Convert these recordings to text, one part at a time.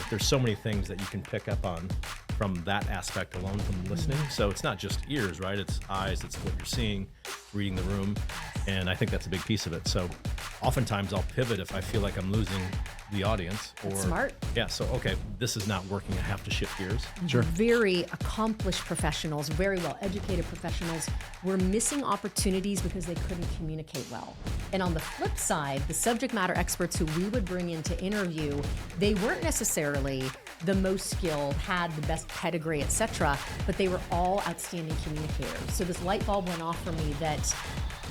there's so many things that you can pick up on from that aspect alone from listening. So it's not just ears, right? It's eyes, it's what you're seeing, reading the room. And I think that's a big piece of it. So oftentimes I'll pivot if I feel like I'm losing the audience. Or, that's smart. Yeah, so okay, this is not working. I have to shift gears. Sure. Very accomplished professionals, very well educated professionals were missing opportunities because they couldn't communicate well. And on the flip side, the subject matter experts who we would bring in to interview, they weren't necessarily the most skilled, had the best pedigree, etc., but they were all outstanding communicators. So this light bulb went off for me that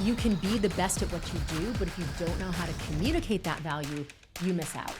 you can be the best at what you do, but if you don't know how to communicate that value, you miss out.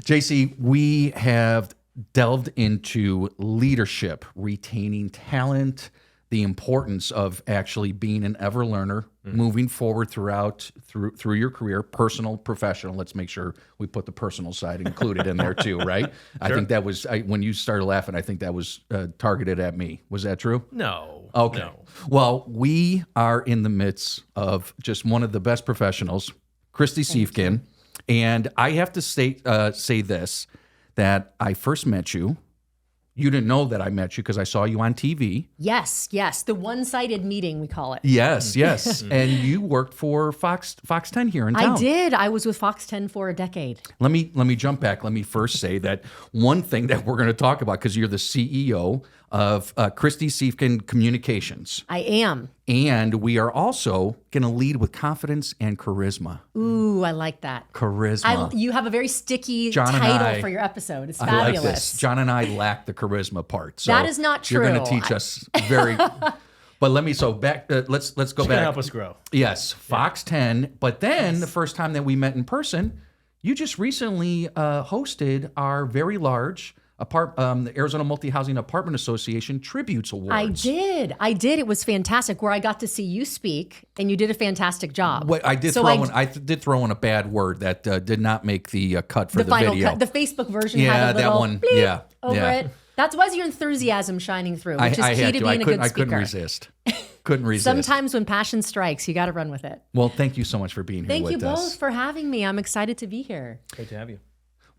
JC, we have delved into leadership, retaining talent, the importance of actually being an ever learner, moving forward through your career, personal, professional. Let's make sure we put the personal side included in there too, right? Sure. I think that was when you started laughing. I think that was targeted at me. Was that true? No. Okay. No. Well, we are in the midst of just one of the best professionals, Kristy Siefkin, and I have to say this, that I first met you. You didn't know that I met you because I saw you on TV. Yes, the one-sided meeting, we call it. Yes. And you worked for Fox 10 here in town. I did. I was with Fox 10 for a decade. Let me jump back. Let me first say that one thing that we're going to talk about, because you're the CEO of Kristy Siefkin Communications. I am. And we are also going to lead with confidence and charisma. Ooh, I like that. Charisma. You have a very sticky John title for your episode. It's fabulous. I like this. John and I lack the charisma part. So that is not true. You're going to teach us very... But let's go back. Let's go back. Help us grow. Yes, Fox 10. But then the first time that we met in person, you just recently hosted our very large the Arizona Multi-Housing Apartment Association Tributes Awards. I did. It was fantastic, where I got to see you speak, and you did a fantastic job. Wait, I did throw in a bad word that did not make the cut for the final video. Cut. The Facebook version Yeah, had a little that one. bleep Yeah, over it. That was your enthusiasm shining through, which is key to being a good speaker. I couldn't resist. Couldn't resist. Sometimes when passion strikes, you got to run with it. Well, thank you so much for being here with us. Thank you both for having me. I'm excited to be here. Great to have you.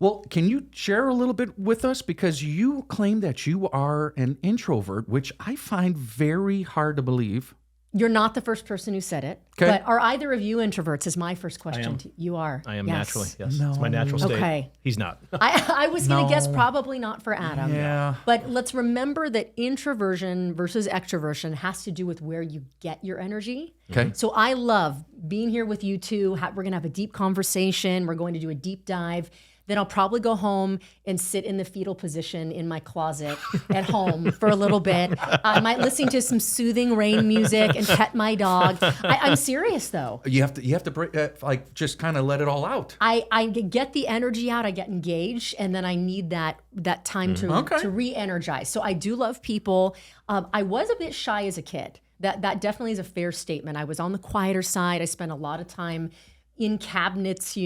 Well, can you share a little bit with us? Because you claim that you are an introvert, which I find very hard to believe. You're not the first person who said it. Okay. But are either of you introverts is my first question. I am. You are. I am yes. naturally, yes. No. It's my natural state. Okay. He's not. I was going to guess probably not for Adam. Yeah. But let's remember that introversion versus extroversion has to do with where you get your energy. Okay. So I love being here with you two. We're going to have a deep conversation. We're going to do a deep dive. Then I'll probably go home and sit in the fetal position in my closet at home for a little bit. I might listen to some soothing rain music and pet my dog. I'm serious though. You have to just kind of let it all out. I get the energy out. I get engaged, and then I need that time to re-energize. So I do love people. I was a bit shy as a kid. That definitely is a fair statement. I was on the quieter side. I spent a lot of time in cabinets,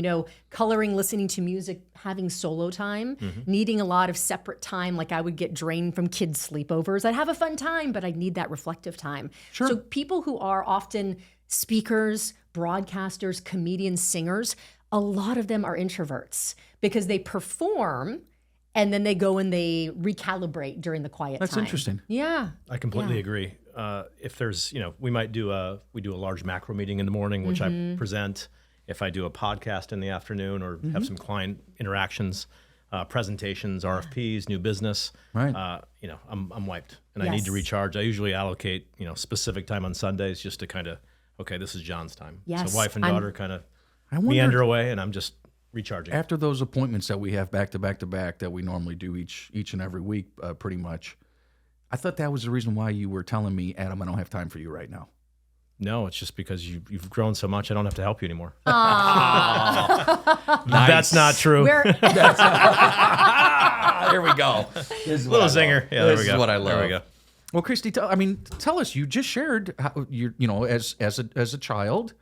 coloring, listening to music, having solo time, needing a lot of separate time. Like I would get drained from kids' sleepovers. I'd have a fun time, but I'd need that reflective time. Sure. So people who are often speakers, broadcasters, comedians, singers, a lot of them are introverts because they perform and then they go and they recalibrate during the quiet time. That's interesting. Yeah. I completely agree. If there's, we might do a large macro meeting in the morning, which I present. If I do a podcast in the afternoon or have some client interactions, presentations, RFPs, new business, right. I'm wiped and I need to recharge. I usually allocate, specific time on Sundays just to kind of, okay, this is John's time. Yes. So wife and daughter kind of meander away and I'm just recharging. After those appointments that we have back to back to back that we normally do each and every week, pretty much, I thought that was the reason why you were telling me, Adam, I don't have time for you right now. No, it's just because you've grown so much, I don't have to help you anymore. Nice. That's not true. Here we go. Little zinger. Yeah, there we go. This is what I love. There we go. Well, Kristy, tell us. You just shared how as a child.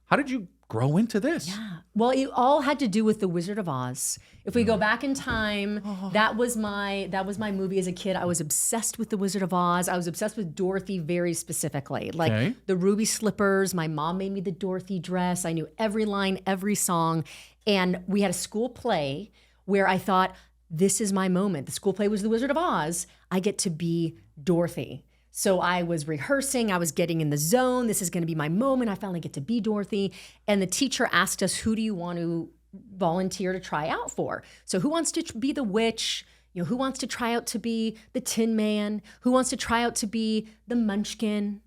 How did you grow into this? Yeah. Well, it all had to do with The Wizard of Oz. If we go back in time, that was my movie as a kid. I was obsessed with The Wizard of Oz. I was obsessed with Dorothy very specifically. Like Okay. the ruby slippers. My mom made me the Dorothy dress. I knew every line, every song. And we had a school play where I thought, this is my moment. The school play was The Wizard of Oz. I get to be Dorothy. So I was rehearsing, I was getting in the zone. This is going to be my moment. I finally get to be Dorothy. And the teacher asked us, who do you want to volunteer to try out for? So who wants to be the witch? You know, who wants to try out to be the Tin Man? Who wants to try out to be the Munchkin?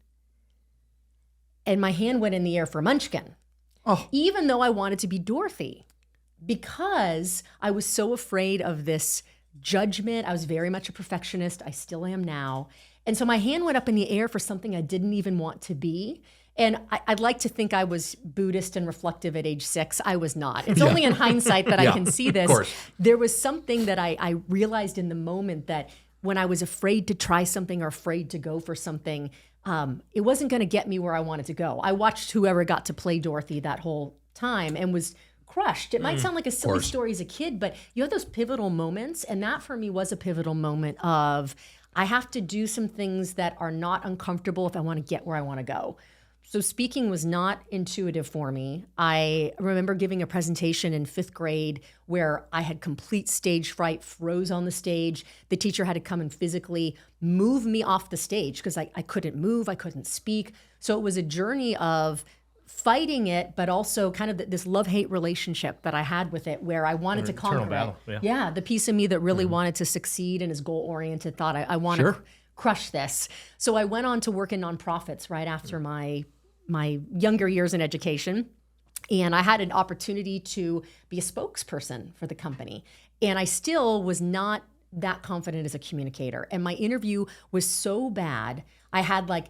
And my hand went in the air for Munchkin. Oh. Even though I wanted to be Dorothy, because I was so afraid of this judgment. I was very much a perfectionist. I still am now. And so my hand went up in the air for something I didn't even want to be. And I'd like to think I was Buddhist and reflective at age 6. I was not. It's only in hindsight that I can see this. Of course. There was something that I realized in the moment that when I was afraid to try something or afraid to go for something, it wasn't going to get me where I wanted to go. I watched whoever got to play Dorothy that whole time and was crushed. It might sound like a silly story as a kid, but you have those pivotal moments. And that for me was a pivotal moment of, I have to do some things that are not uncomfortable if I want to get where I want to go. So speaking was not intuitive for me. I remember giving a presentation in 5th grade where I had complete stage fright, froze on the stage. The teacher had to come and physically move me off the stage because I couldn't move, I couldn't speak. So it was a journey of fighting it, but also kind of this love-hate relationship that I had with it where I wanted to conquer battle, it. yeah. The piece of me that really wanted to succeed and is goal-oriented thought, I want to crush this. So I went on to work in nonprofits right after my younger years in education. And I had an opportunity to be a spokesperson for the company. And I still was not that confident as a communicator. And my interview was so bad. I had like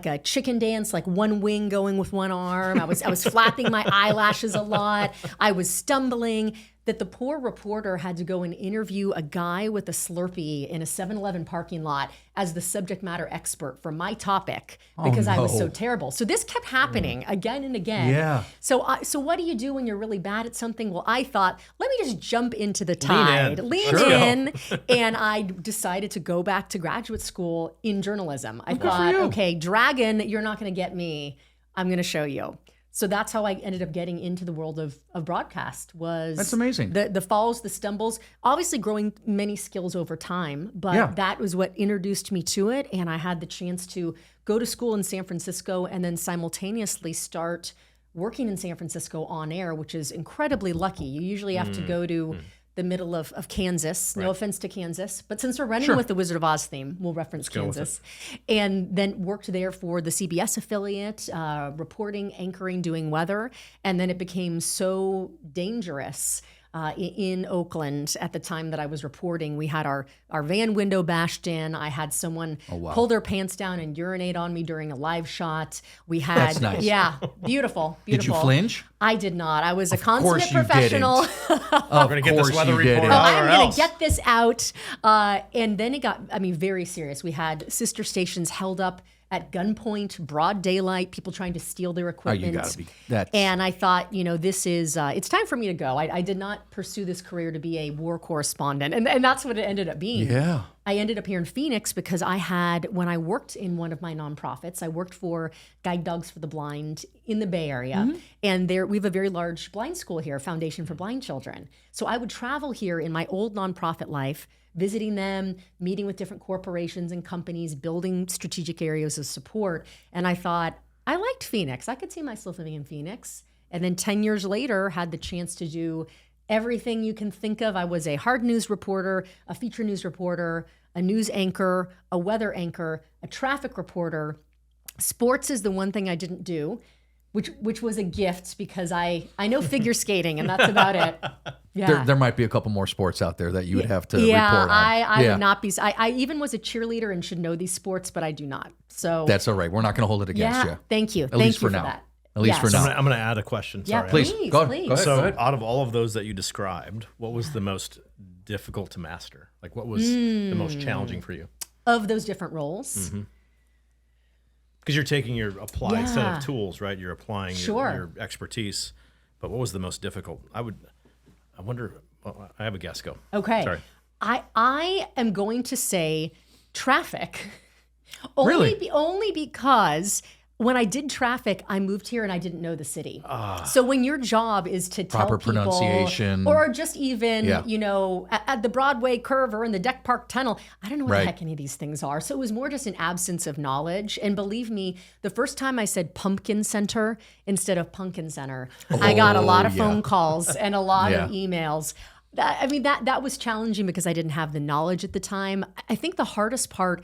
a chicken dance, like one wing going with one arm. I was flapping my eyelashes a lot. I was stumbling. That the poor reporter had to go and interview a guy with a Slurpee in a 7-Eleven parking lot as the subject matter expert for my topic because I was so terrible. So this kept happening again and again. Yeah. So what do you do when you're really bad at something? Well, I thought, let me just jump into the tide, lean in, and I decided to go back to graduate school in journalism. I thought, okay, Dragon, you're not going to get me. I'm going to show you. So that's how I ended up getting into the world of broadcast. That's amazing. The falls, the stumbles, obviously growing many skills over time, but that was what introduced me to it. And I had the chance to go to school in San Francisco and then simultaneously start working in San Francisco on air, which is incredibly lucky. You usually have to go to the middle of Kansas. No offense to Kansas, but since we're running with the Wizard of Oz theme, we'll reference Kansas. And then worked there for the CBS affiliate, reporting, anchoring, doing weather. And then it became so dangerous in Oakland at the time that I was reporting. We had our van window bashed in. I had someone pull their pants down and urinate on me during a live shot. We had, That's nice. Yeah, beautiful. Did you flinch? I did not. I was a Of course consummate you professional. Of We're going to get this course weather you report didn't. out I'm or going else. to get this out. And then it got, very serious. We had sister stations held up at gunpoint, broad daylight, people trying to steal their equipment. You gotta be. That's... And I thought, this is, it's time for me to go. I did not pursue this career to be a war correspondent. And that's what it ended up being. Yeah. I ended up here in Phoenix because when I worked in one of my nonprofits, I worked for Guide Dogs for the Blind in the Bay Area. And we have a very large blind school here, Foundation for Blind Children. So I would travel here in my old nonprofit life, visiting them, meeting with different corporations and companies, building strategic areas of support. And I thought, I liked Phoenix. I could see myself living in Phoenix. And then 10 years later, had the chance to do everything you can think of. I was a hard news reporter, a feature news reporter, a news anchor, a weather anchor, a traffic reporter. Sports is the one thing I didn't do, which was a gift because I know figure skating and that's about it. Yeah. There might be a couple more sports out there that you would have to yeah, report on. I would not be. I even was a cheerleader and should know these sports, but I do not. So that's all right. We're not going to hold it against you. Thank you. At least for now. That. At least for now. I'm going to add a question. Yeah, Sorry. please. Go ahead. So out of all of those that you described, what was the most difficult to master? Like what was the most challenging for you? Of those different roles? Because you're taking your applied set Yeah. of tools, right? You're applying Sure. your expertise. But what was the most difficult? I wonder. Well, I have a guess. Go. Okay. Sorry. I am going to say traffic. Really? Only because when I did traffic, I moved here and I didn't know the city. So when your job is to tell Proper people, pronunciation. or just even, Yeah. at the Broadway curve or in the Deck Park Tunnel, I don't know what Right. the heck any of these things are. So it was more just an absence of knowledge. And believe me, the first time I said Pumpkin Center instead of Pumpkin Center, I got a lot of yeah. phone calls and a lot of Yeah. emails. That was challenging because I didn't have the knowledge at the time. I think the hardest part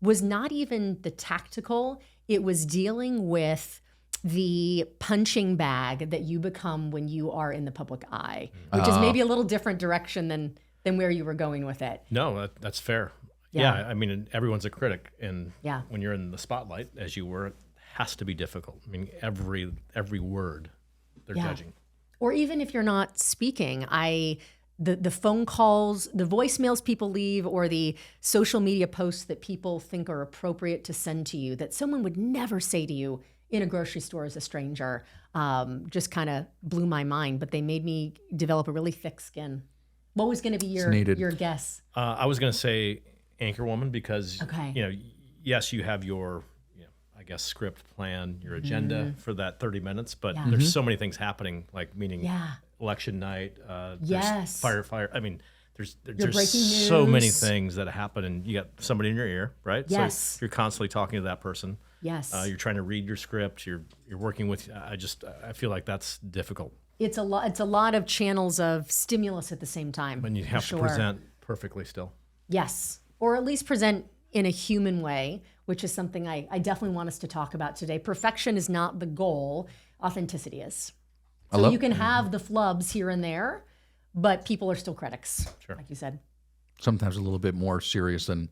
was not even the tactical, it was dealing with the punching bag that you become when you are in the public eye, which is maybe a little different direction than where you were going with it. No, that's fair. Yeah. Yeah. I mean, everyone's a critic, and Yeah. when you're in the spotlight, as you were, it has to be difficult. I mean, every word they're Yeah. judging. Or even if you're not speaking, the phone calls, the voicemails people leave, or the social media posts that people think are appropriate to send to you that someone would never say to you in a grocery store as a stranger, just kind of blew my mind. But they made me develop a really thick skin. What was going to be needed. your guess? I was going to say Anchorwoman because Okay. yes, you have your I guess script plan, your agenda for that 30 minutes, but Yeah. there's so many things happening, like meaning Yeah. election night, Yes. there's fire. I mean, there's breaking so many news. things that happen, and you got somebody in your ear, right? Yes. So you're constantly talking to that person. Yes. You're trying to read your script. You're working with. I feel like that's difficult It's a lot. It's a lot of channels of stimulus at the same time. when you for have sure. to present perfectly still. Yes, or at least present in a human way, which is something I definitely want us to talk about today. Perfection is not the goal. Authenticity is. So you can have the flubs here and there, but people are still critics, like you said, Sometimes a little bit more serious than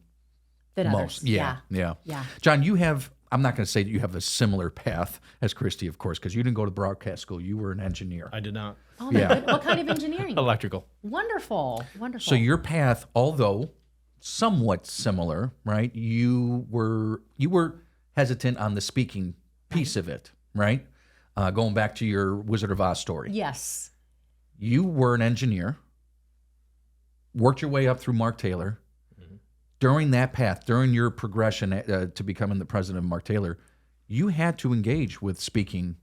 than most. others. Yeah. Yeah. John, you have, I'm not going to say that you have a similar path as Kristy, of course, because you didn't go to broadcast school. You were an engineer. I did not. Oh my Yeah. goodness. What kind of engineering? Electrical. Wonderful. Wonderful. So your path, although somewhat similar, right? You were hesitant on the speaking piece of it, right? Going back to your Wizard of Oz story. Yes. You were an engineer, worked your way up through Mark Taylor. During that path, during your progression to becoming the president of Mark Taylor, you had to engage with speaking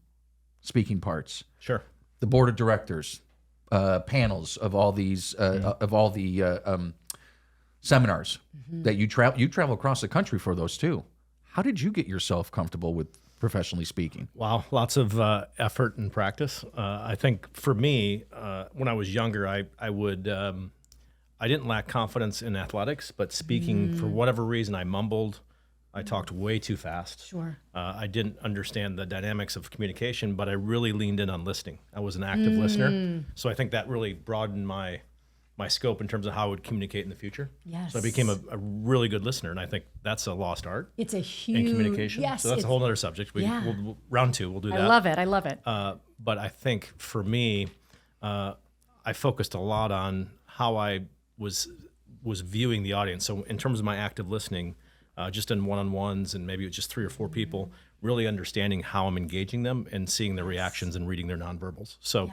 parts. Sure. The board of directors, panels of all these of all the seminars that you travel across the country for those too. How did you get yourself comfortable with professionally speaking? Wow, lots of effort and practice. I think for me, when I was younger, I would I didn't lack confidence in athletics, but speaking for whatever reason, I mumbled. I talked way too fast. Sure. I didn't understand the dynamics of communication, but I really leaned in on listening. I was an active listener, so I think that really broadened my scope in terms of how I would communicate in the future. Yes. So I became a really good listener, and I think that's a lost art It's a in huge communication. Yes. So that's a it's- whole other subject. Yeah. We'll round two, we'll do that. I love it. I love it. But I think for me, I focused a lot on how I was viewing the audience. So in terms of my active listening, just in one-on-ones and maybe it's just 3 or 4 people, really understanding how I'm engaging them and seeing their reactions and reading their nonverbals. So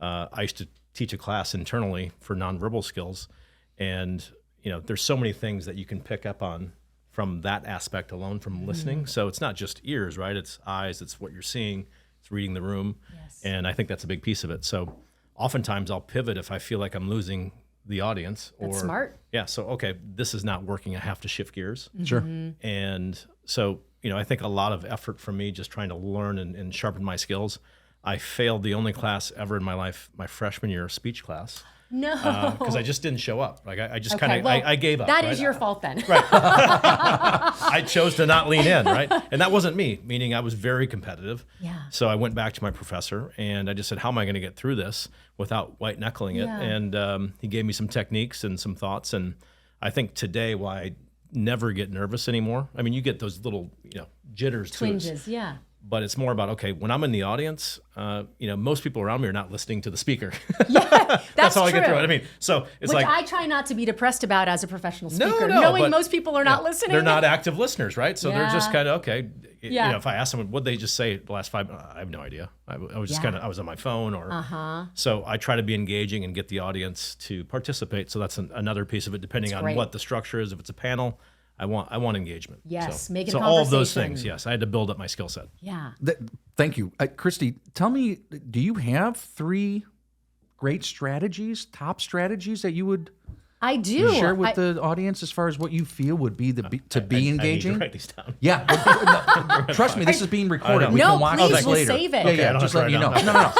I used to teach a class internally for nonverbal skills, and there's so many things that you can pick up on from that aspect alone from listening. So it's not just ears, right? It's eyes, it's what you're seeing, it's reading the room. And I think that's a big piece of it. So oftentimes I'll pivot if I feel like I'm losing the audience. That's smart. Yeah, so okay, this is not working. I have to shift gears. Sure. And so, I think a lot of effort from me just trying to learn and sharpen my skills. I failed the only class ever in my life, my freshman year speech class. No. Because I just didn't show up. Like I just Okay, kind of, well, I gave up. That right? is your fault then. I chose to not lean in, right? And that wasn't me, meaning I was very competitive. Yeah. So I went back to my professor and I just said, how am I going to get through this without white knuckling it? Yeah. And he gave me some techniques and some thoughts. And I think today why I never get nervous anymore. I mean, you get those little, jitters too. Twinges. Yeah. but it's more about, okay, when I'm in the audience, most people around me are not listening to the speaker. Yeah, that's how I true. get through it. I mean, so it's Which like, I try not to be depressed about as a professional speaker, no, knowing but, most people are not listening. They're not active listeners, right? So they're just Yeah. kind of, okay. Yeah. If I ask them, what'd they just say the last 5 minutes? I have no idea. I was just Yeah. I was on my phone so I try to be engaging and get the audience to participate. So that's another piece of it, depending on great. what the structure is. If it's a panel, I want engagement. Yes, so, make it a so all of those conversation. things, yes. I had to build up my skill set. Yeah. Thank you. Kristy, tell me, do you have 3 great strategies, top strategies that you would I do. share with the audience as far as what you feel would be to be engaging? I need to write these down. Yeah. No, trust me, this is being recorded. know. We No, can watch please, this we'll later. save it. Yeah, Okay, I yeah. don't Just have to letting you know. write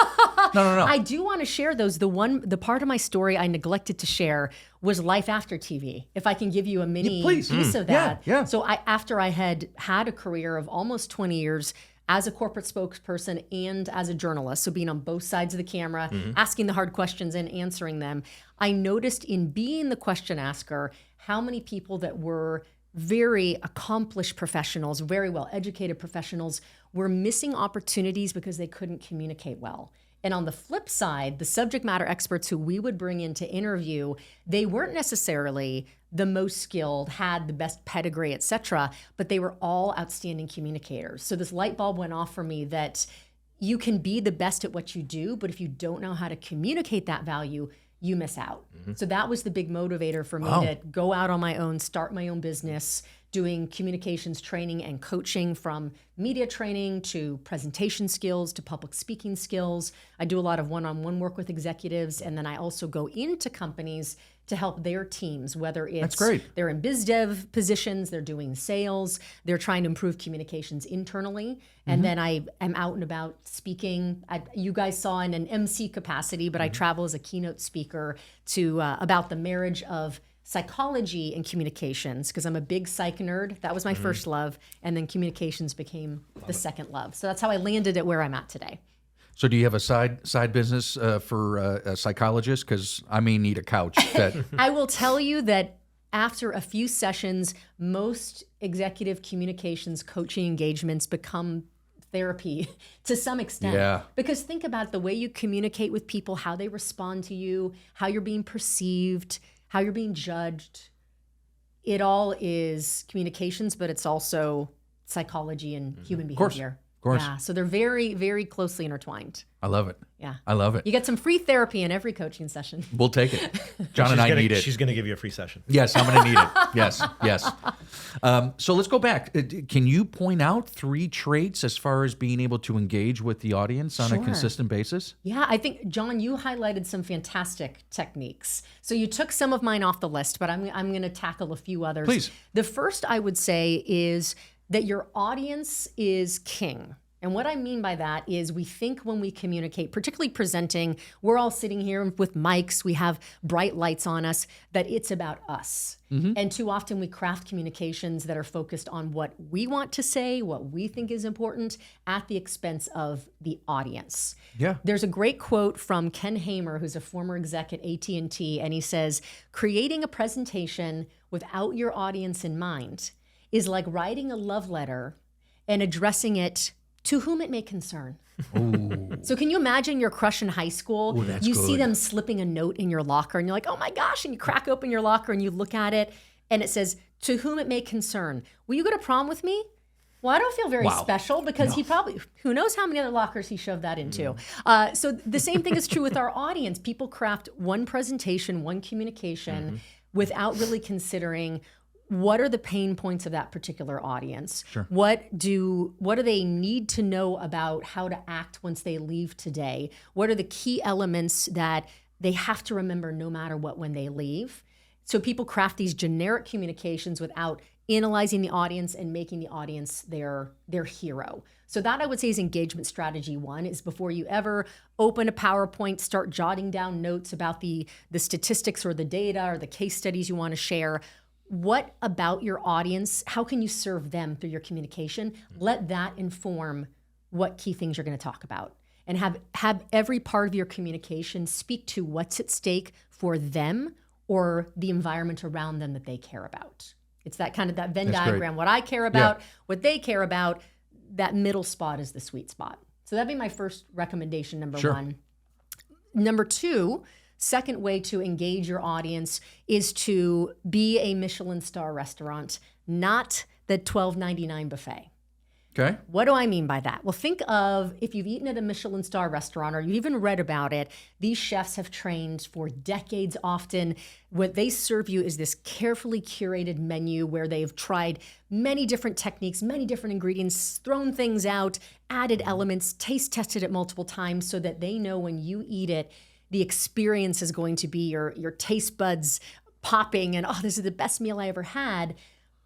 No. I do want to share those. The part of my story I neglected to share was life after TV. If I can give you a mini please. piece of that. Yeah. So after I had a career of almost 20 years as a corporate spokesperson and as a journalist, so being on both sides of the camera, asking the hard questions and answering them, I noticed in being the question asker how many people that were very accomplished professionals, very well educated professionals, were missing opportunities because they couldn't communicate well. And on the flip side, the subject matter experts who we would bring in to interview, they weren't necessarily the most skilled, had the best pedigree, et cetera, but they were all outstanding communicators. So this light bulb went off for me that you can be the best at what you do, but if you don't know how to communicate that value, you miss out. So that was the big motivator for me to go out on my own, start my own business, doing communications training and coaching, from media training to presentation skills to public speaking skills. I do a lot of one-on-one work with executives, and then I also go into companies to help their teams, whether it's they're in biz dev positions, they're doing sales, they're trying to improve communications internally. And then I am out and about speaking. You guys saw in an MC capacity, but I travel as a keynote speaker to about the marriage of psychology and communications, because I'm a big psych nerd. That was my first love, and then communications became the second love. So that's how I landed at where I'm at today. So do you have a side business for a psychologist? Because I may need a couch. I will tell you that after a few sessions, most executive communications coaching engagements become therapy to some extent. Yeah. Because think about the way you communicate with people, how they respond to you, how you're being perceived, how you're being judged. It all is communications, but it's also psychology and human behavior. Of course. Yeah. So they're very, very closely intertwined. I love it. Yeah. I love it. You get some free therapy in every coaching session. We'll take it. John and I need it. She's going to give you a free session. Yes, I'm going to need it. Yes. So let's go back. Can you point out 3 traits as far as being able to engage with the audience on a Sure. consistent basis? Yeah, I think, John, you highlighted some fantastic techniques. So you took some of mine off the list, but I'm going to tackle a few others. Please. The first I would say is that your audience is king. And what I mean by that is we think when we communicate, particularly presenting, we're all sitting here with mics, we have bright lights on us, that it's about us. And too often we craft communications that are focused on what we want to say, what we think is important, at the expense of the audience. Yeah. There's a great quote from Ken Hamer, who's a former exec at AT&T, and he says, creating a presentation without your audience in mind is like writing a love letter and addressing it to whom it may concern. So can you imagine your crush in high school? You see them slipping a note in your locker and you're like, oh my gosh, and you crack open your locker and you look at it and it says, to whom it may concern. Will you go to prom with me? Well, I don't feel very special because he probably, who knows how many other lockers he shoved that into. So the same thing is true with our audience. People craft one presentation, one communication without really considering what are the pain points of that particular audience? Sure. What do they need to know about how to act once they leave today? What are the key elements that they have to remember no matter what when they leave? So people craft these generic communications without analyzing the audience and making the audience their hero. So that I would say is engagement strategy 1, is before you ever open a PowerPoint, start jotting down notes about the statistics or the data or the case studies you want to share. What about your audience? How can you serve them through your communication? Let that inform what key things you're going to talk about. And have every part of your communication speak to what's at stake for them or the environment around them that they care about. It's that kind of that Venn That's diagram. great. What I care about, what they care about, that middle spot is the sweet spot. So that'd be my first recommendation, number Sure. one. Number two, second way to engage your audience is to be a Michelin star restaurant, not the $12.99 buffet. Okay. What do I mean by that? Well, think of if you've eaten at a Michelin star restaurant or you've even read about it, these chefs have trained for decades often. What they serve you is this carefully curated menu where they've tried many different techniques, many different ingredients, thrown things out, added elements, taste tested it multiple times so that they know when you eat it, the experience is going to be your taste buds popping and, oh, this is the best meal I ever had.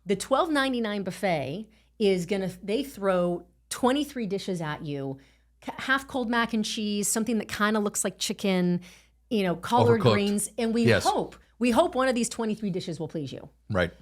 The $12.99 buffet is they throw 23 dishes at you, half cold mac and cheese, something that kind of looks like chicken, collard Overcooked. greens, and we hope one of these 23 dishes will please you. Right.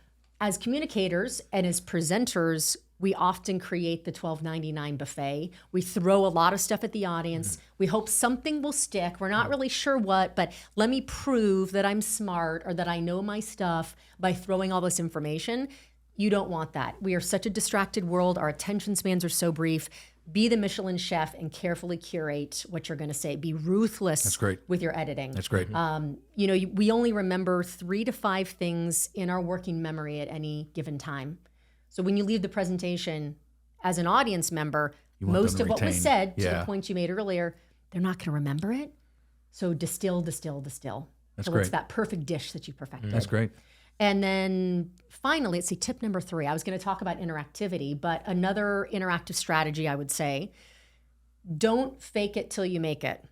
As communicators and as presenters, we often create the $12.99 buffet. We throw a lot of stuff at the audience. We hope something will stick. We're not really sure what, but let me prove that I'm smart or that I know my stuff by throwing all this information. You don't want that. We are such a distracted world. Our attention spans are so brief. Be the Michelin chef and carefully curate what you're going to say. Be ruthless That's great. with your editing. That's great. We only remember 3 to 5 things in our working memory at any given time. So when you leave the presentation as an audience member, most of what was said, to the point you made earlier, they're not going to remember it. So distill. That's so great. it's that perfect dish that you perfected. That's great. And then finally, let's see, tip number 3. I was going to talk about interactivity, but another interactive strategy I would say, don't fake it till you make it.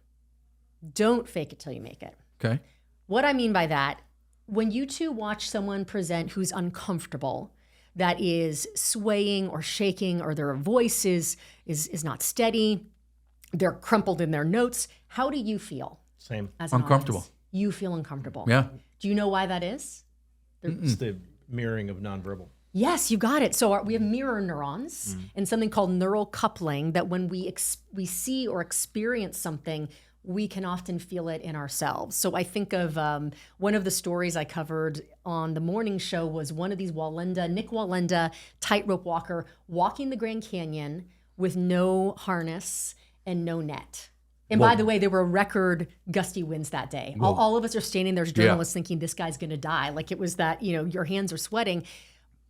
Don't fake it till you make it. Okay. What I mean by that, when you two watch someone present who's uncomfortable, that is swaying or shaking, or their voice is not steady, they're crumpled in their notes, how do you feel? Same. As an Uncomfortable. audience? You feel uncomfortable. Yeah. Do you know why that is? It's the mirroring of nonverbal. Yes, you got it. So we have mirror neurons and something called neural coupling that when we see or experience something, we can often feel it in ourselves. So I think of one of the stories I covered on the morning show was one of these Nick Wallenda, tightrope walker, walking the Grand Canyon with no harness and no net. And by the way, there were record gusty winds that day. All of us are standing there as journalists thinking this guy's going to die. Like it was that, your hands are sweating.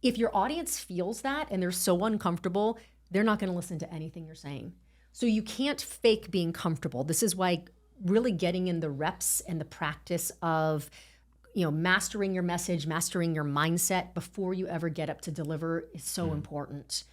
If your audience feels that and they're so uncomfortable, they're not going to listen to anything you're saying. So you can't fake being comfortable. This is why really getting in the reps and the practice of, mastering your message, mastering your mindset before you ever get up to deliver is so important.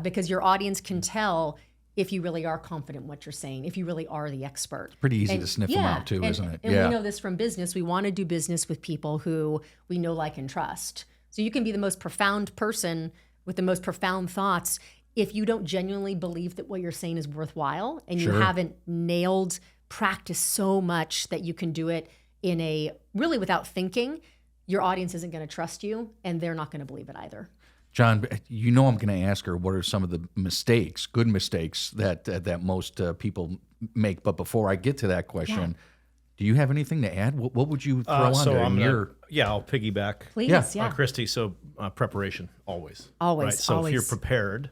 Because your audience can tell if you really are confident in what you're saying, if you really are the expert. Pretty easy to sniff them out too, isn't it? And we know this from business. We want to do business with people who we know, like, and trust. So you can be the most profound person with the most profound thoughts. If you don't genuinely believe that what you're saying is worthwhile and you haven't nailed practice so much that you can do it really without thinking, your audience isn't going to trust you and they're not going to believe it either. John, I'm going to ask her what are some of the mistakes, good mistakes that most people make. But before I get to that question, do you have anything to add? What would you throw on there? I'll piggyback. Please, on Kristy. So preparation, always. Always, right? So always. if you're prepared,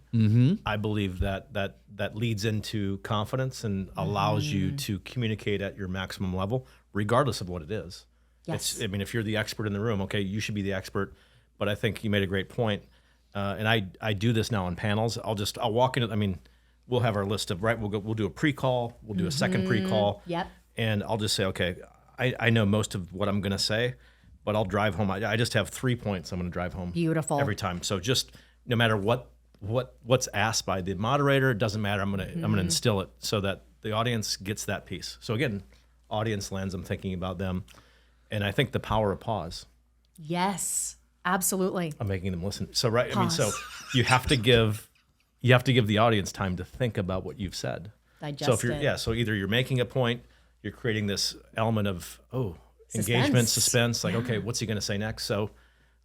I believe that leads into confidence and allows you to communicate at your maximum level, regardless of what it is. Yes. If you're the expert in the room, okay, you should be the expert. But I think you made a great point. And I do this now on panels. I'll walk into, we'll have our list of, we'll do a pre-call, we'll do a second pre-call. Yep. And I'll just say, okay, I know most of what I'm going to say, but I'll drive home. I just have 3 points I'm going to drive home. Beautiful. Every time. So just no matter what's asked by the moderator, it doesn't matter. I'm going to instill it so that the audience gets that piece. So again, audience lens, I'm thinking about them. And I think the power of pause. Yes. Absolutely. I'm making them listen. So Pause. so you have to give the audience time to think about what you've said. Digest it. So either you're making a point, you're creating this element of engagement, suspense. Like, okay, what's he going to say next? So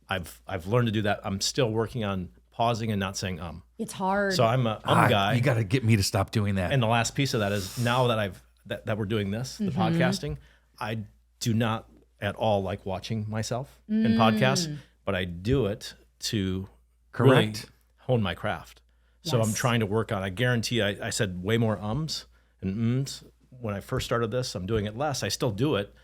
I've learned to do that. I'm still working on pausing and not saying It's hard. So I'm a guy. You got to get me to stop doing that. And the last piece of that is now that that we're doing this, the podcasting, I do not at all like watching myself in podcasts. But I do it to really hone my craft. So I'm Yes. trying to work on, I guarantee I said way more ums and ums when I first started this. I'm doing it less. I still do it,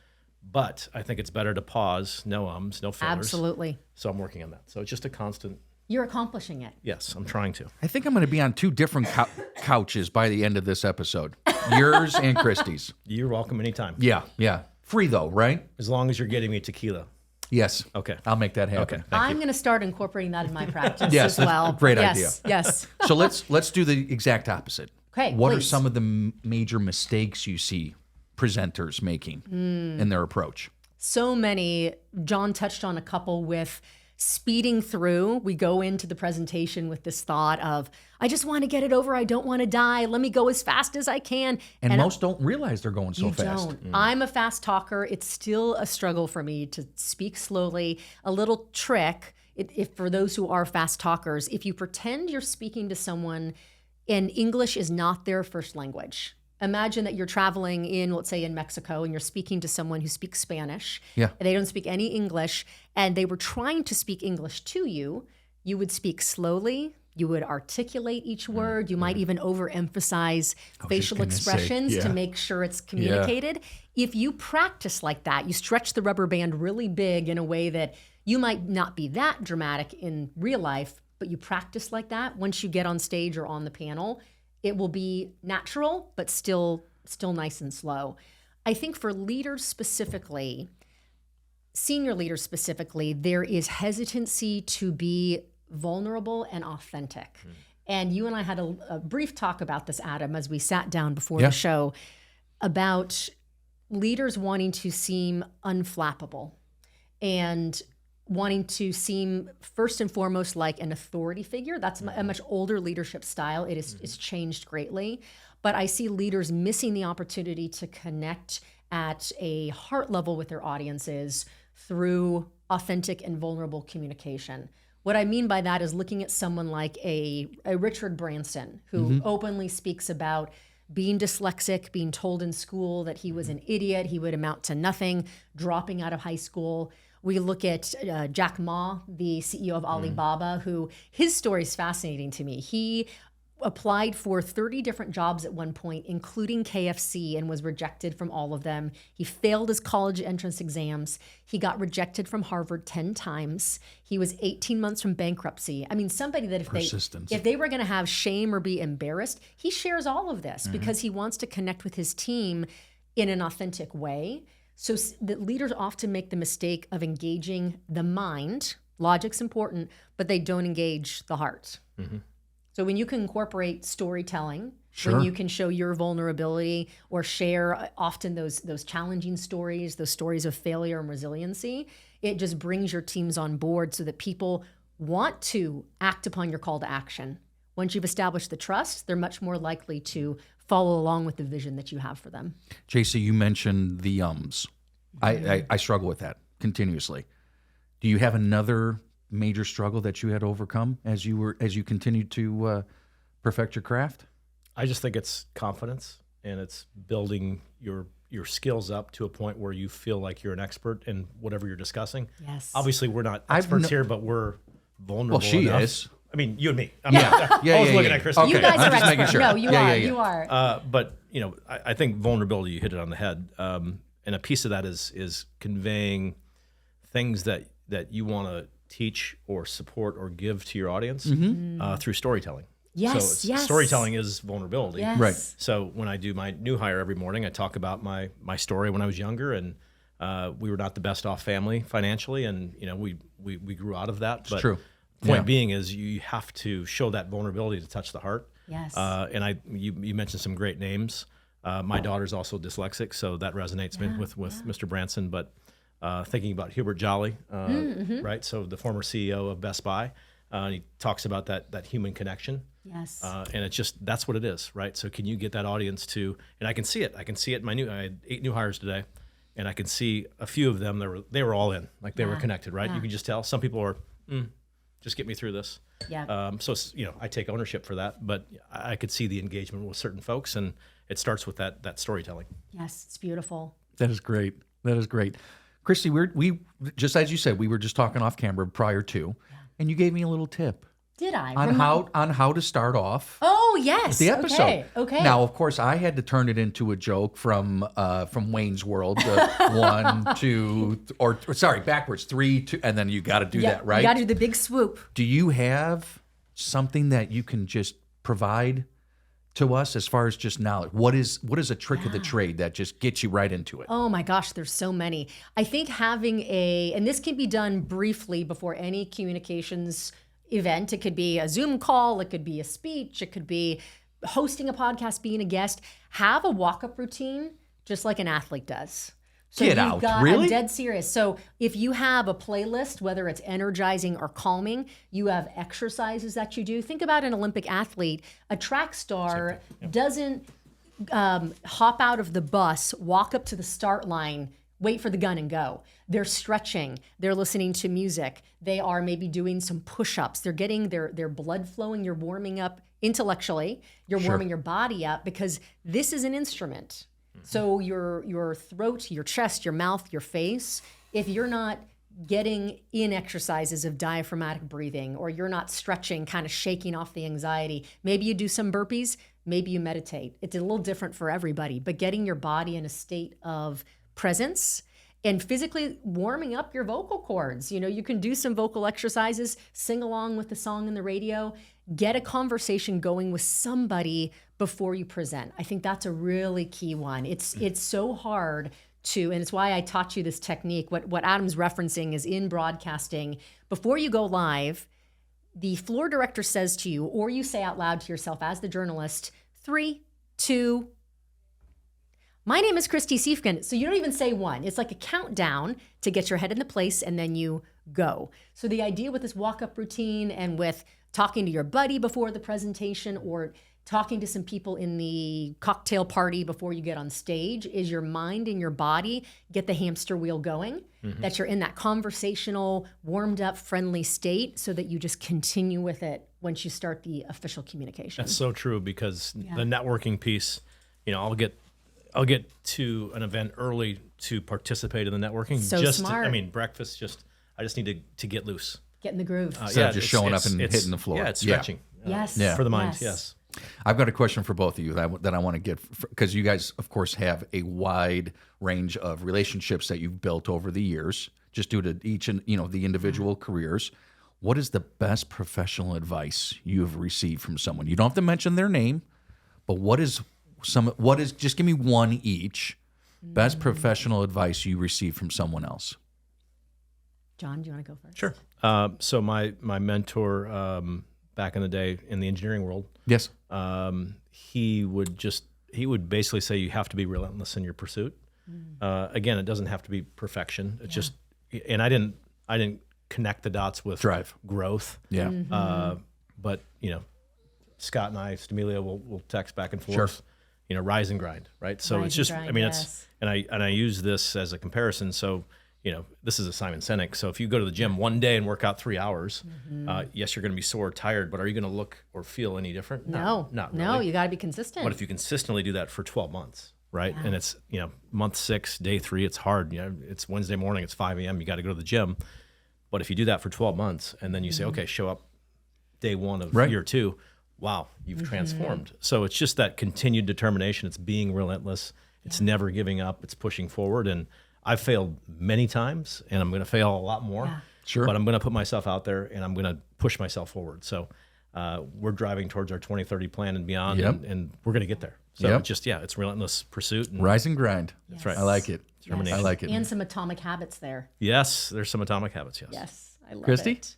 but I think it's better to pause, no ums, no fillers. Absolutely. So I'm working on that. So it's just a constant, You're accomplishing it. yes, I'm trying to. I think I'm going to be on 2 different couches by the end of this episode. Yours and Kristy's. You're welcome anytime. Yeah, yeah. Free though, right? As long as you're getting me tequila. Yes. Okay. I'll make that happen. Okay. I'm going to start incorporating that in my practice Yes, as well. that's a great yes, idea. Yes. So let's do the exact opposite. Okay, What are please. some of the major mistakes you see presenters making in their approach? So many. John touched on a couple with speeding through. We go into the presentation with this thought of, I just want to get it over. I don't want to die. Let me go as fast as I can. And most don't realize they're going so You fast. don't. I'm a fast talker. It's still a struggle for me to speak slowly. A little trick, if for those who are fast talkers, if you pretend you're speaking to someone and English is not their first language. Imagine that you're traveling in, let's say in Mexico, and you're speaking to someone who speaks Spanish. Yeah. And they don't speak any English, and they were trying to speak English to you. You would speak slowly. You would articulate each word. You might even overemphasize facial gonna say, expressions to yeah. make sure it's communicated. If you practice like that, you stretch the rubber band really big in a way that you might not be that dramatic in real life, but you practice like that. Once you get on stage or on the panel, it will be natural, but still nice and slow. I think for leaders specifically, senior leaders specifically, there is hesitancy to be vulnerable and authentic. And you and I had a brief talk about this, Adam, as we sat down before the show, about leaders wanting to seem unflappable and wanting to seem first and foremost like an authority figure. That's a much older leadership style. It's changed greatly. But I see leaders missing the opportunity to connect at a heart level with their audiences through authentic and vulnerable communication. What I mean by that is looking at someone like a Richard Branson, who openly speaks about being dyslexic, being told in school that he was an idiot, he would amount to nothing, dropping out of high school. We look at Jack Ma, the CEO of Alibaba, who his story is fascinating to me. He applied for 30 different jobs at one point, including KFC, and was rejected from all of them. He failed his college entrance exams. He got rejected from Harvard 10 times. He was 18 months from bankruptcy. I mean, somebody that Persistence. if they were going to have shame or be embarrassed, he shares all of this because he wants to connect with his team in an authentic way. So the leaders often make the mistake of engaging the mind. Logic's important, but they don't engage the heart. So when you can incorporate storytelling, when you can show your vulnerability or share often those challenging stories, those stories of failure and resiliency, it just brings your teams on board so that people want to act upon your call to action. Once you've established the trust, they're much more likely to follow along with the vision that you have for them. JC, you mentioned the ums. I struggle with that continuously. Do you have another major struggle that you had to overcome as you continued to perfect your craft? I just think it's confidence, and it's building your skills up to a point where you feel like you're an expert in whatever you're discussing. Yes. Obviously, we're not experts here, but we're vulnerable Well, she enough. is. I mean, you and me. I Yeah, was looking yeah. at Kristy. Okay. You guys I'm are just making experts. sure. No, you Yeah, are. yeah, yeah. You are. But I think vulnerability, you hit it on the head, and a piece of that is conveying things that you want to teach or support or give to your audience through storytelling. Yes, So yes. storytelling is vulnerability. Yes. Right. So when I do my new hire every morning, I talk about my story when I was younger, and we were not the best off family financially, and we grew out of that. But true. Point Yeah. being is you have to show that vulnerability to touch the heart. Yes. And you mentioned some great names. My daughter's also dyslexic, so that resonates with Mr. Branson. But thinking about Hubert Jolly, right? So the former CEO of Best Buy, he talks about that human connection. Yes. And it's just, that's what it is, right? So can you get that audience to, and I can see it. I I had 8 new hires today, and I can see a few of them, they were all in, like they were connected, right? Yeah. You can just tell. Some people are, just get me through this. Yeah. So I take ownership for that, but I could see the engagement with certain folks, and it starts with that storytelling. Yes, it's beautiful. That is great. That is great. Kristy, we just as you said, we were just talking off camera prior to, and you gave me a little tip. Did I? on how to start off Oh, yes. the episode. Okay. Now, of course, I had to turn it into a joke from Wayne's World. 1, 2, or sorry, backwards 3, 2, and then you got to do that, right? You got to do the big swoop. Do you have something that you can just provide to us as far as just knowledge? What is a trick of the trade that just gets you right into it? Oh my gosh, there's so many. I think having and this can be done briefly before any communications event. It could be a Zoom call, it could be a speech, it could be hosting a podcast, being a guest. Have a walk-up routine just like an athlete does. So Get out. Really? I'm dead serious. So if you have a playlist, whether it's energizing or calming, you have exercises that you do. Think about an Olympic athlete. A track star doesn't hop out of the bus, walk up to the start line, wait for the gun and go. They're stretching. They're listening to music. They are maybe doing some push-ups. They're getting their blood flowing. You're warming up intellectually. You're warming your body up because this is an instrument. So your throat, your chest, your mouth, your face, if you're not getting in exercises of diaphragmatic breathing, or you're not stretching, kind of shaking off the anxiety, maybe you do some burpees, maybe you meditate. It's a little different for everybody, but getting your body in a state of presence and physically warming up your vocal cords. You know, you can do some vocal exercises, sing along with the song in the radio, get a conversation going with somebody before you present. I think that's a really key one. It's so hard to, and it's why I taught you this technique. What Adam's referencing is in broadcasting, before you go live, the floor director says to you, or you say out loud to yourself as the journalist, 3, 2, my name is Kristy Siefkin. So you don't even say 1. It's like a countdown to get your head in the place, and then you go. So the idea with this walk-up routine and with talking to your buddy before the presentation or talking to some people in the cocktail party before you get on stage is your mind and your body get the hamster wheel going, that you're in that conversational, warmed up, friendly state so that you just continue with it once you start the official communication. That's so true, because the networking piece, you know, I'll get to an event early to participate in the networking. So smart. Breakfast, I just need to get loose. Get in the groove. Instead of just showing up and hitting the floor. Yeah, it's stretching. Yes. For the mind, yes. I've got a question for both of you that I want to get, because you guys, of course, have a wide range of relationships that you've built over the years, just due to each and the individual careers. What is the best professional advice you have received from someone? You don't have to mention their name, but what is just give me one each. Best professional advice you received from someone else. John, do you want to go first? Sure. So my mentor back in the day in the engineering world, yes, he would basically say you have to be relentless in your pursuit. Again, it doesn't have to be perfection. It's just, and I didn't connect the dots with drive, growth. Yeah. But Scott and I, Stemilia, will text back and forth. Sure. Rise and grind, right? So it's just, it's, and I use this as a comparison. So, this is a Simon Sinek. So if you go to the gym one day and work out 3 hours, yes, you're going to be sore, tired, but are you going to look or feel any different? No, not really. No, you got to be consistent. But if you consistently do that for 12 months, right? Yeah. And it's, month 6, day 3, it's hard. It's Wednesday morning, it's 5 a.m., you got to go to the gym. But if you do that for 12 months and then you say, okay, show up day 1 of year 2, wow, you've transformed. So it's just that continued determination. It's being relentless. It's never giving up. It's pushing forward. And I've failed many times, and I'm going to fail a lot more. Yeah. Sure. But I'm going to put myself out there, and I'm going to push myself forward. So we're driving towards our 2030 plan and beyond, and we're going to get there. So it's relentless pursuit. And rise and grind. That's right. I like it. Determination. I like it. And some atomic habits there. Yes, there's some atomic habits, yes. Yes, I love Kristy? it.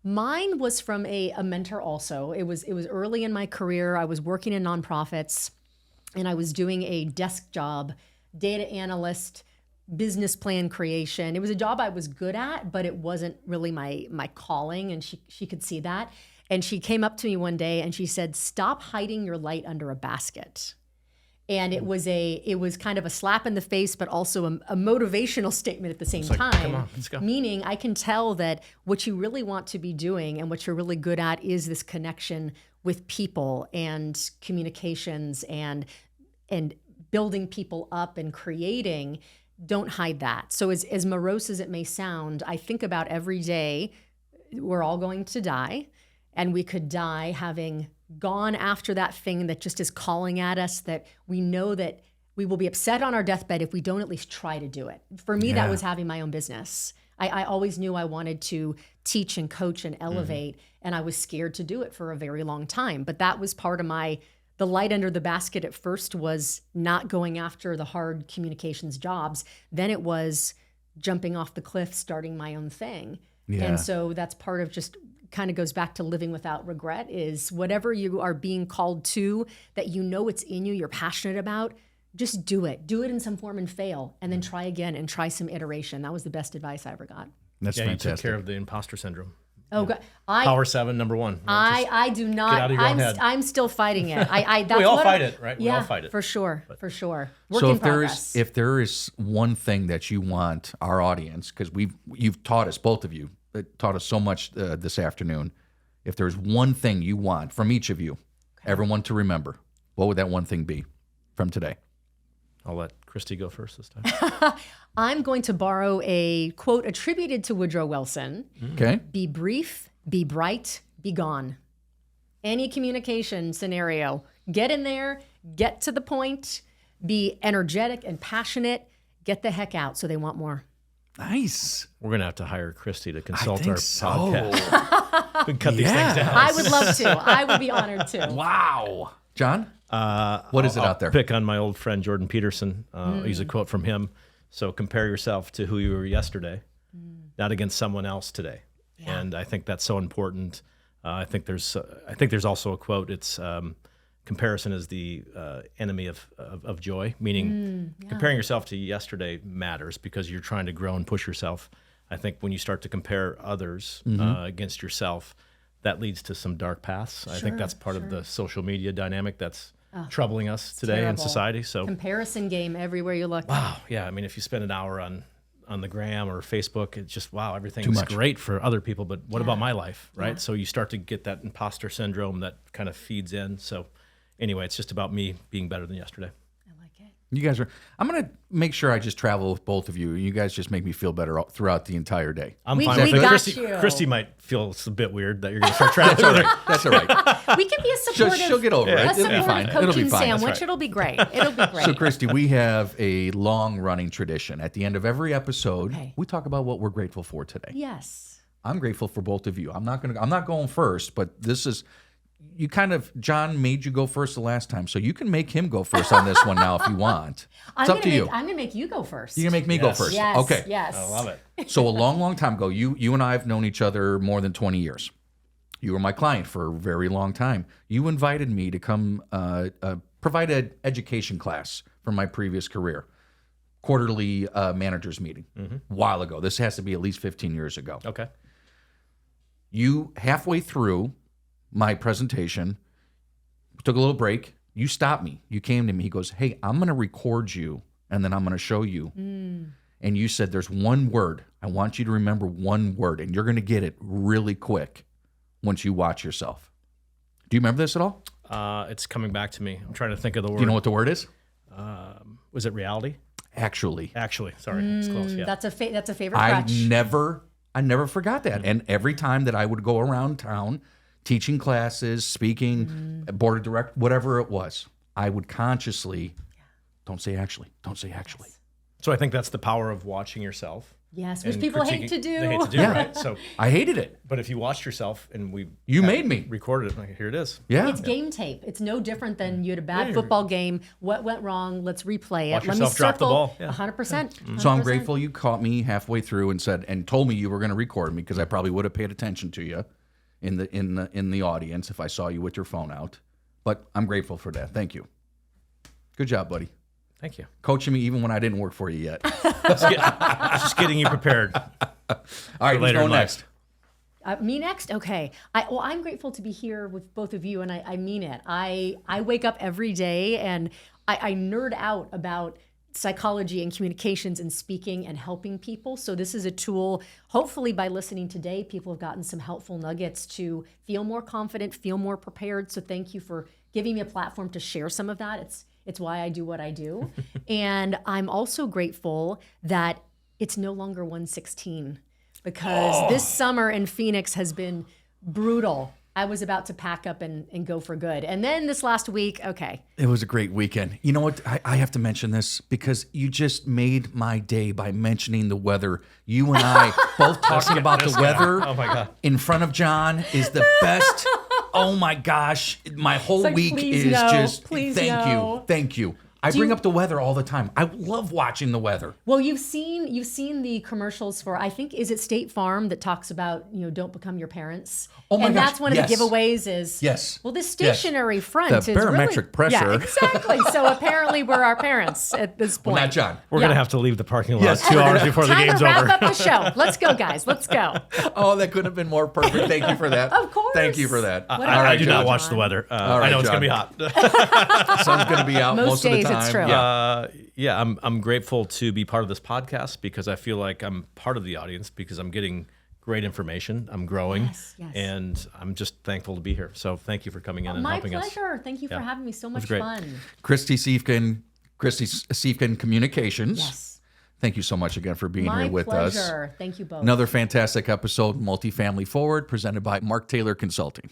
Mine was from a mentor also. It was early in my career. I was working in nonprofits, and I was doing a desk job, data analyst, business plan creation. It was a job I was good at, but it wasn't really my calling, and she could see that. And she came up to me one day and she said, "Stop hiding your light under a basket." And it was kind of a slap in the face, but also a motivational statement at the same time. Come on, let's go. Meaning, I can tell that what you really want to be doing and what you're really good at is this connection with people and communications and building people up and creating. Don't hide that. So as morose as it may sound, I think about every day, we're all going to die. and we could die having gone after that thing that just is calling at us, that we know that we will be upset on our deathbed if we don't at least try to do it. For me, that was having my own business. I always knew I wanted to teach and coach and elevate, and I was scared to do it for a very long time. But that was part of the light under the basket at first was not going after the hard communications jobs. Then it was jumping off the cliff, starting my own thing. Yeah. And so that's part of just kind of goes back to living without regret, is whatever you are being called to, that you know it's in you, you're passionate about, just do it. Do it in some form and fail, and then try again and try some iteration. That was the best advice I ever got. That's You fantastic. took care of the imposter syndrome. Oh, God. Power 7, number 1. I do not. Get out of your own head. I'm still fighting it. That's We all what fight it, right? We Yeah, all fight it. for sure. For sure. Work So in progress. if there is one thing that you want our audience, because you've taught us, both of you, taught us so much this afternoon. If there's one thing you want from each of you, everyone to remember, what would that one thing be from today? I'll let Kristy go first this time. I'm going to borrow a quote attributed to Woodrow Wilson. Okay. Be brief, be bright, be gone. Any communication scenario, get in there, get to the point, be energetic and passionate, get the heck out so they want more. Nice. We're going to have to hire Kristy to consult think our so. podcast. We can cut these things down. I would love to. I would be honored to. Wow. John? What is it out there? Pick on my old friend Jordan Peterson. I'll use a quote from him. So compare yourself to who you were yesterday, not against someone else today. Yeah. And I think that's so important. I think there's also a quote. It's comparison is the enemy of joy, meaning comparing yourself to yesterday matters because you're trying to grow and push yourself. I think when you start to compare others against yourself, that leads to some dark paths. I think that's part of the social media dynamic that's troubling us today in terrible. society. So Comparison game everywhere you look. wow, yeah. I mean, if you spend an hour on the gram or Facebook, it's just wow, everything's great for other people, but what about my life, right? Yeah. So you start to get that imposter syndrome that kind of feeds in. So anyway, it's just about me being better than yesterday. I like it. You guys are. I'm going to make sure I just travel with both of you. You guys just make me feel better throughout the entire day. I'm We fine with it. got you. Kristy might feel it's a bit weird that you're going to start traveling with her. That's all right. We can be a supportive. She'll get over it. A It'll be supportive fine. It'll coaching be fine. sandwich. That's right. It'll be great. It'll be great. So, Kristy, we have a long-running tradition. At the end of every episode, Okay. we talk about what we're grateful for today. Yes. I'm grateful for both of you. I'm not going first, but this is John made you go first the last time, so you can make him go first on this one now if you want. It's up to you. I'm gonna make you go first. You're gonna make me go Yes. first. Yes. Okay. Yes. I love it. So a long time ago, you and I have known each other more than 20 years. You were my client for a very long time. You invited me to come provide an education class from my previous career, quarterly managers meeting, a while ago. This has to be at least 15 years ago. Okay. You, halfway through my presentation, took a little break. You stopped me. You came to me. He goes, hey, I'm going to record you, and then I'm going to show you. And you said, there's one word. I want you to remember one word, and you're going to get it really quick once you watch yourself. Do you remember this at all? It's coming back to me. I'm trying to think of the word. Do you know what the word is? Was it reality? Actually. Actually, sorry, it's close. Yeah. That's a favorite I crutch. never forgot that. And every time that I would go around town teaching classes, speaking, board of directors, whatever it was, I would consciously, don't say actually. So I think that's the power of watching yourself. Yes, which and people hate critiquing- to do. They hate to do, Yeah. right? So, I hated it. but if you watched yourself and You made me. recorded it, like, here it is. Yeah. It's game tape. It's no different than you had a bad football game. What went wrong? Let's replay it. Watch Let me yourself drop the circle. ball. Yeah. 100%. So I'm grateful you caught me halfway through and told me you were going to record me because I probably would have paid attention to you in the audience if I saw you with your phone out. But I'm grateful for that. Thank you. Good job, buddy. Thank you. Coaching me even when I didn't work for you yet. Just getting you prepared. All right, who's later going in life. next? Me next? Okay. I'm grateful to be here with both of you, and I mean it. I wake up every day and I nerd out about psychology and communications and speaking and helping people. So this is a tool, hopefully by listening today, people have gotten some helpful nuggets to feel more confident, feel more prepared. So thank you for giving me a platform to share some of that. It's why I do what I do. And I'm also grateful that it's no longer 116 because this summer in Phoenix has been brutal. I was about to pack up and go for good. And then this last week, okay. It was a great weekend. You know what? I have to mention this because you just made my day by mentioning the weather. You and I both talking about the weather Oh my God. in front of John is the best. Oh my gosh. My whole like, week please is no, just please thank no. you. Thank you. I bring up the weather all the time. I love watching the weather. Well, you've seen the commercials for, I think, is it State Farm that talks about, don't become your parents? Oh my and gosh, that's one of yes. the giveaways is, Yes. well, this stationary front The is barometric really, pressure. Yeah, exactly. So apparently we're our parents at this point. Well, not John. We're Yeah. going to have to leave the parking lot Yes. 2 hours before the Time game's to wrap over. up the show. Let's go, guys. Let's go. Oh, that couldn't have been more perfect. Thank you for that. Of course. Thank you for that. What I about do you, not watch John? the weather. All right, I know it's going to be John. hot. Sun's going to be out Most most of the days time. it's true. Yeah. I'm grateful to be part of this podcast because I feel like I'm part of the audience because I'm getting great information. I'm growing, Yes, yes. and I'm just thankful to be here. So thank you for coming in and My helping us. pleasure. Thank you for having me. So much great. fun. Kristy Siefkin Communications. Yes. Thank you so much again for being My here with us. pleasure. Thank you both. Another fantastic episode, Multifamily Forward, presented by Mark Taylor Consulting.